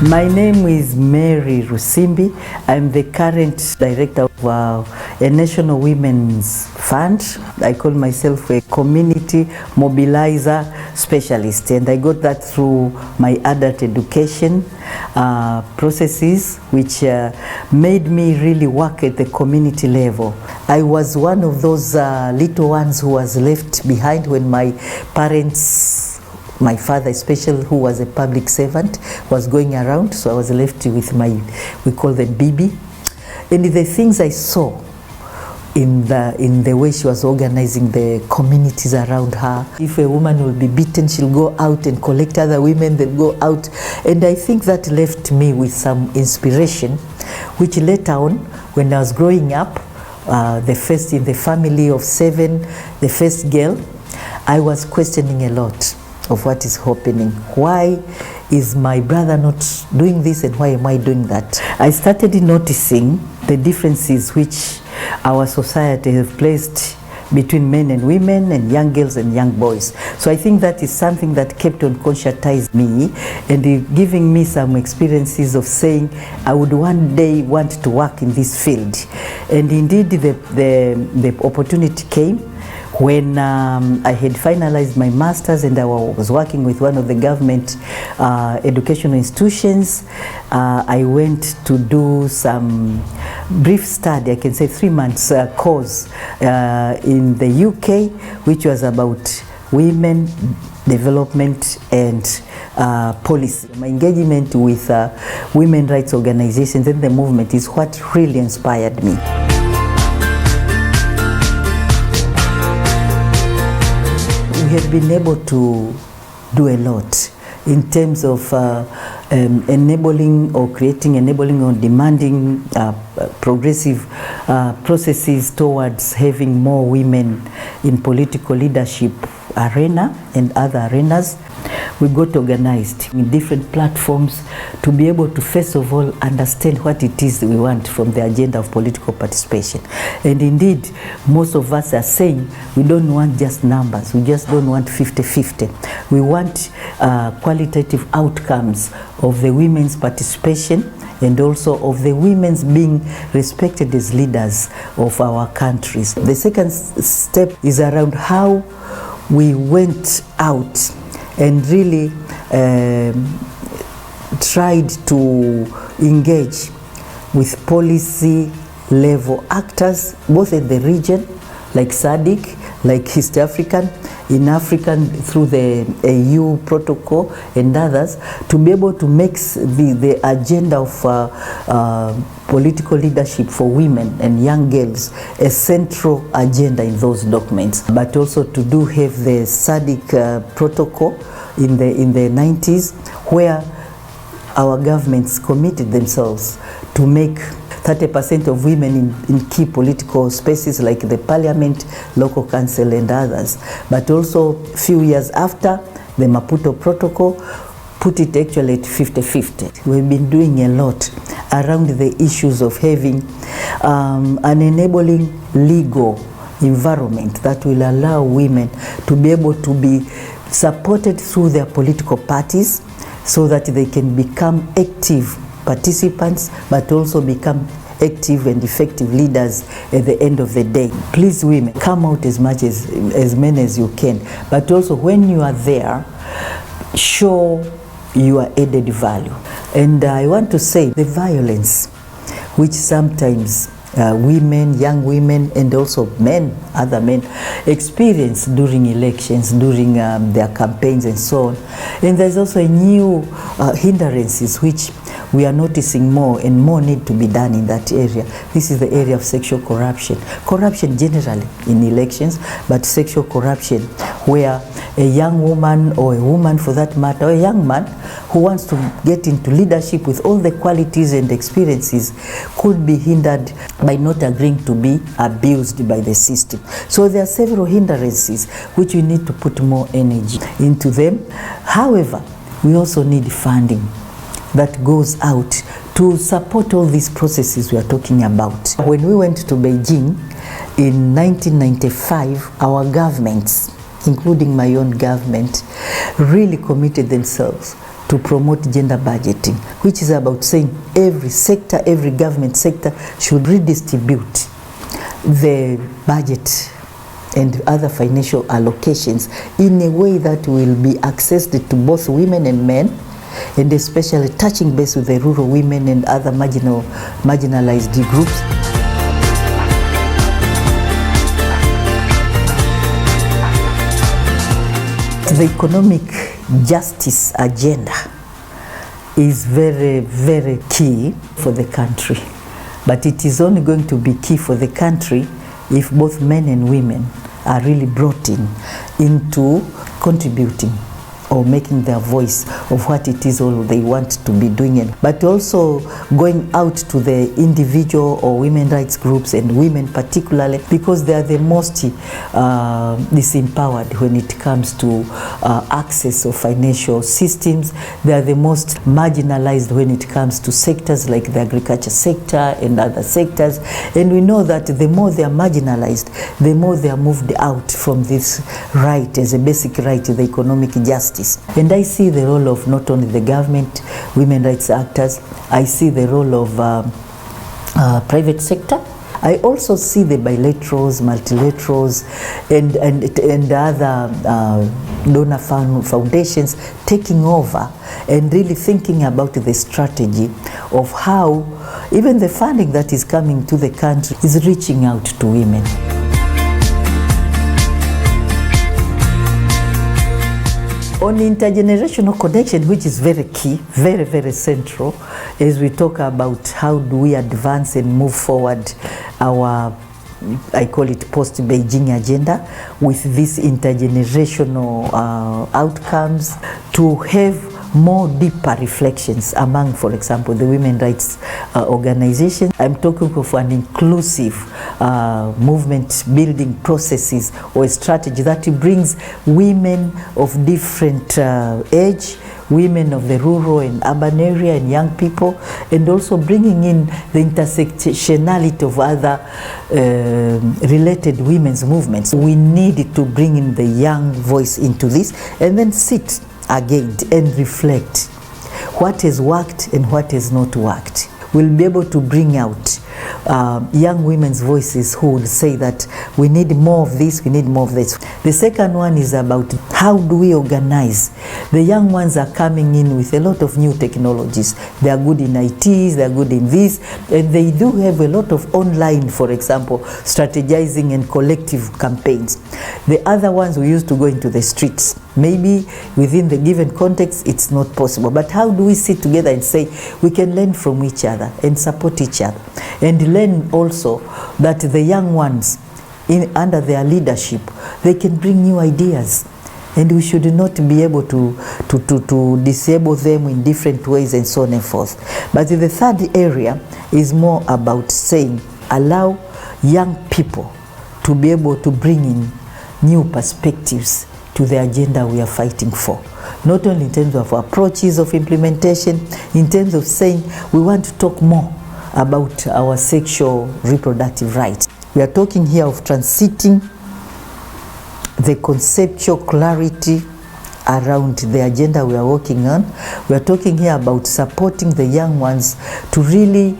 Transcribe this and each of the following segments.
My name is Mary Rusimbi. I'm the current director of a National Women's Fund. I call myself a community mobilizer specialist, and I got that through my adult education processes, which made me really work at the community level. I was one of those little ones who was left behind when my parents, my father especially, who was a public servant, was going around, so I was left with we call them Bibi. And the things I saw in the way she was organizing the communities around her. If a woman will be beaten, she'll go out and collect other women, they'll go out. And I think that left me with some inspiration, which later on, when I was growing up, the first in the family of 7, the first girl, I was questioning a lot of what is happening. Why is my brother not doing this, and why am I doing that? I started noticing the differences which our society has placed between men and women and young girls and young boys. So I think that is something that kept on conscientizing me and giving me some experiences of saying I would one day want to work in this field. And indeed the opportunity came when I had finalized my master's and I was working with one of the government educational institutions. I went to do some brief study, I can say 3 months course in the UK, which was about women development and policy. My engagement with women rights organizations and the movement is what really inspired me. We have been able to do a lot in terms of enabling or creating, enabling or demanding progressive processes towards having more women in political leadership arena and other arenas. We got organized in different platforms to be able to first of all understand what it is that we want from the agenda of political participation. And indeed, most of us are saying we don't want just numbers, we just don't want 50-50. We want qualitative outcomes of the women's participation and also of the women's being respected as leaders of our countries. The second step is around how we went out and really tried to engage with policy level actors, both in the region, like SADC, like East African, in African through the AU protocol and others, to be able to make the agenda of political leadership for women and young girls a central agenda in those documents, but also to have the SADC protocol in the 90s, where our governments committed themselves to make 30% of women in key political spaces like the parliament, local council and others. But also a few years after, the Maputo protocol put it actually at 50-50. We've been doing a lot around the issues of having an enabling legal environment that will allow women to be able to be supported through their political parties so that they can become active participants, but also become active and effective leaders at the end of the day. Please, women, come out as many as you can, but also when you are there, show your added value. And I want to say the violence which sometimes women, young women, and also men, other men, experience during elections, during their campaigns and so on. And there's also a new hindrances which we are noticing more and more need to be done in that area. This is the area of sexual corruption. Corruption generally in elections, but sexual corruption where a young woman or a woman for that matter, or a young man who wants to get into leadership with all the qualities and experiences could be hindered by not agreeing to be abused by the system. So there are several hindrances which we need to put more energy into them. However, we also need funding that goes out to support all these processes we are talking about. When we went to Beijing in 1995, our governments, including my own government, really committed themselves to promote gender budgeting, which is about saying every sector, every government sector should redistribute the budget and other financial allocations in a way that will be accessed to both women and men, and especially touching base with the rural women and other marginalized groups. The economic justice agenda is very, very key for the country, but it is only going to be key for the country if both men and women are really brought in into contributing or making their voice of what it is all they want to be doing, but also going out to the individual or women rights groups and women particularly, because they are the most disempowered when it comes to access of financial systems. They are the most marginalized when it comes to sectors like the agriculture sector and other sectors, and we know that the more they are marginalized, the more they are moved out from this right as a basic right to the economic justice. And I see the role of not only the government, women rights actors, I see the role of private sector. I also see the bilaterals, multilaterals, and other donor foundations taking over and really thinking about the strategy of how even the funding that is coming to the country is reaching out to women. On intergenerational connection, which is very key, very, very central, as we talk about how do we advance and move forward our, I call it post-Beijing agenda, with these intergenerational outcomes, to have more deeper reflections among, for example, the women rights organizations. I'm talking of an inclusive movement building processes or a strategy that brings women of different age, women of the rural and urban area and young people, and also bringing in the intersectionality of other related women's movements. We need to bring in the young voice into this and then sit again and reflect what has worked and what has not worked. We'll be able to bring out young women's voices who will say that we need more of this, we need more of this. The second one is about how do we organize. The young ones are coming in with a lot of new technologies. They are good in ITs, they are good in this, and they do have a lot of online, for example, strategizing and collective campaigns. The other ones, we used to go into the streets. Maybe within the given context, it's not possible. But how do we sit together and say we can learn from each other and support each other, and learn also that the young ones, under their leadership, they can bring new ideas, and we should not be able to disable them in different ways and so on and forth. But the third area is more about saying allow young people to be able to bring in new perspectives to the agenda we are fighting for. Not only in terms of approaches of implementation, in terms of saying we want to talk more about our sexual reproductive rights. We are talking here of transiting the conceptual clarity around the agenda we are working on. We are talking here about supporting the young ones to really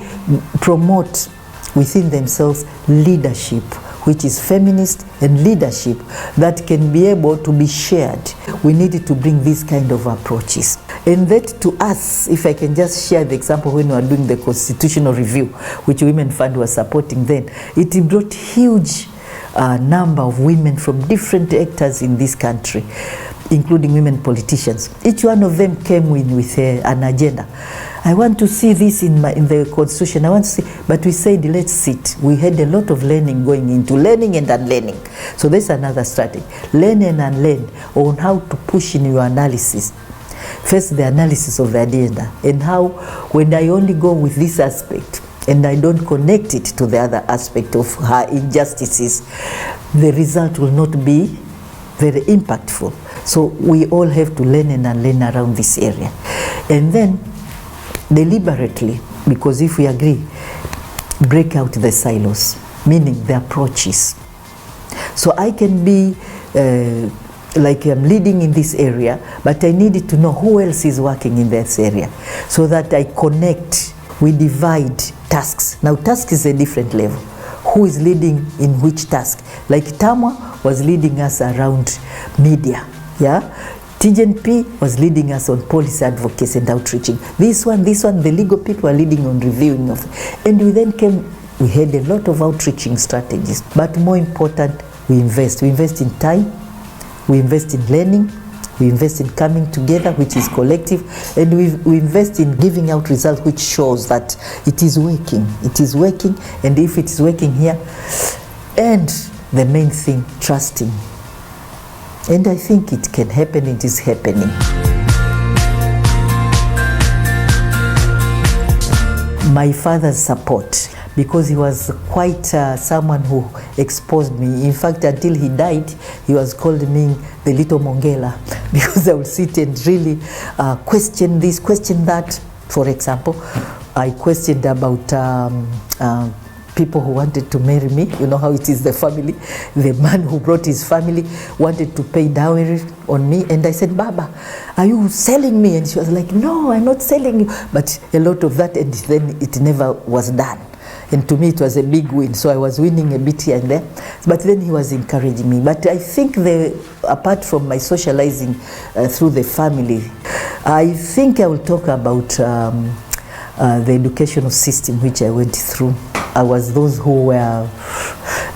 promote within themselves leadership, which is feminist and leadership that can be able to be shared. We need to bring these kind of approaches. And that to us, if I can just share the example when we were doing the constitutional review, which Women Fund was supporting then, it brought huge number of women from different actors in this country, including women politicians. Each one of them came in with an agenda. I want to see this in the constitution. I want to see, but we said let's sit. We had a lot of learning going into learning and unlearning. So that's another strategy. Learn and unlearn on how to push in your analysis. First, the analysis of the agenda, and how when I only go with this aspect and I don't connect it to the other aspect of her injustices, the result will not be very impactful. So we all have to learn and unlearn around this area. And then deliberately, because if we agree, break out the silos, meaning the approaches. So I can be like I'm leading in this area, but I needed to know who else is working in this area, so that I connect, we divide tasks. Now task is a different level. Who is leading in which task? Like Tamwa was leading us around media, yeah? TGNP was leading us on policy advocacy and outreaching. This one, the legal people are leading on reviewing of, and we then we had a lot of outreaching strategies. But more important, we invest in time, we invest in learning, we invest in coming together, which is collective, and we invest in giving out results which shows that it is working, and if it is working here, and the main thing, trusting. And I think it can happen, it is happening. My father's support, because he was quite someone who exposed me. In fact, until he died, he was called me the little Mongela, because I would sit and really question this, question that. For example, I questioned about people who wanted to marry me. You know how it is, the family. The man who brought his family wanted to pay dowry on me, and I said, Baba, are you selling me? And she was like, no, I'm not selling you. But a lot of that, and then it never was done. And to me it was a big win, so I was winning a bit here and there. But then he was encouraging me. But I think apart from my socializing through the family, I think I will talk about the educational system which I went through. I was those who were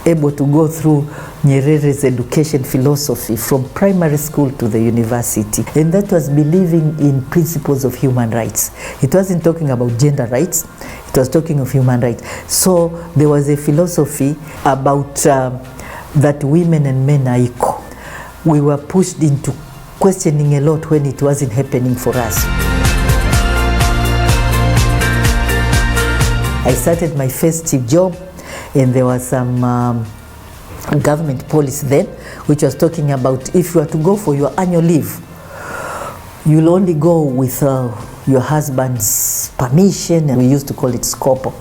able to go through Nyerere's education philosophy from primary school to the university. And that was believing in principles of human rights. It wasn't talking about gender rights, it was talking of human rights. So there was a philosophy about that women and men are equal. We were pushed into questioning a lot when it wasn't happening for us. I started my first job, and there was some government policy then which was talking about if you are to go for your annual leave, you'll only go with your husband's permission, and we used to call it scopo.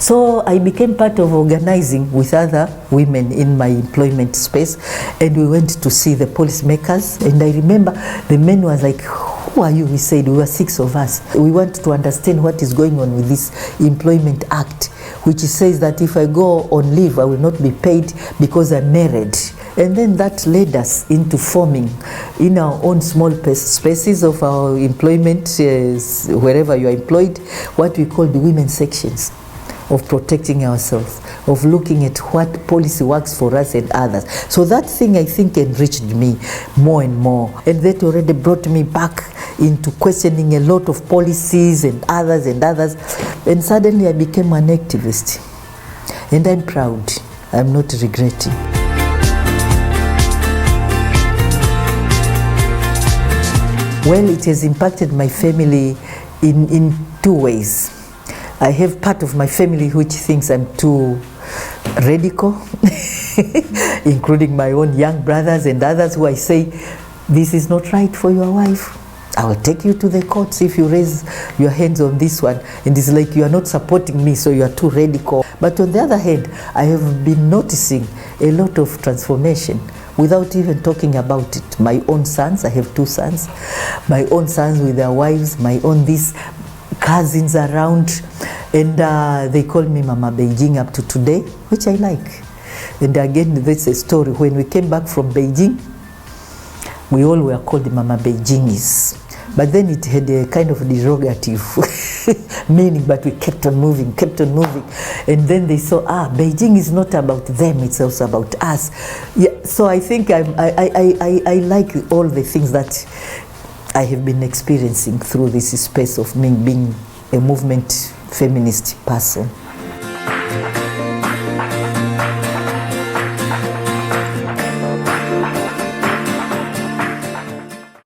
So I became part of organizing with other women in my employment space, and we went to see the policymakers. And I remember the men was like, who are you? We said, we were 6 of us. We want to understand what is going on with this Employment Act, which says that if I go on leave, I will not be paid because I'm married. And then that led us into forming in our own small spaces of our employment, wherever you are employed, what we call the women sections of protecting ourselves, of looking at what policy works for us and others. So that thing, I think, enriched me more and more. And that already brought me back into questioning a lot of policies and others. And suddenly I became an activist. And I'm proud. I'm not regretting. Well, it has impacted my family in 2 ways. I have part of my family which thinks I'm too radical, including my own young brothers and others who I say, this is not right for your wife. I will take you to the courts if you raise your hands on this one. And it's like you are not supporting me, so you are too radical. But on the other hand, I have been noticing a lot of transformation without even talking about it. My own sons, I have 2 sons, my own sons with their wives, my own these cousins around, and they call me Mama Beijing up to today, which I like. And again, that's a story. When we came back from Beijing, we all were called Mama Beijingis. But then it had a kind of derogative meaning, but we kept on moving. And then they saw, Beijing is not about them, it's also about us. Yeah, so I think I like all the things that I have been experiencing through this space of me being a movement feminist person.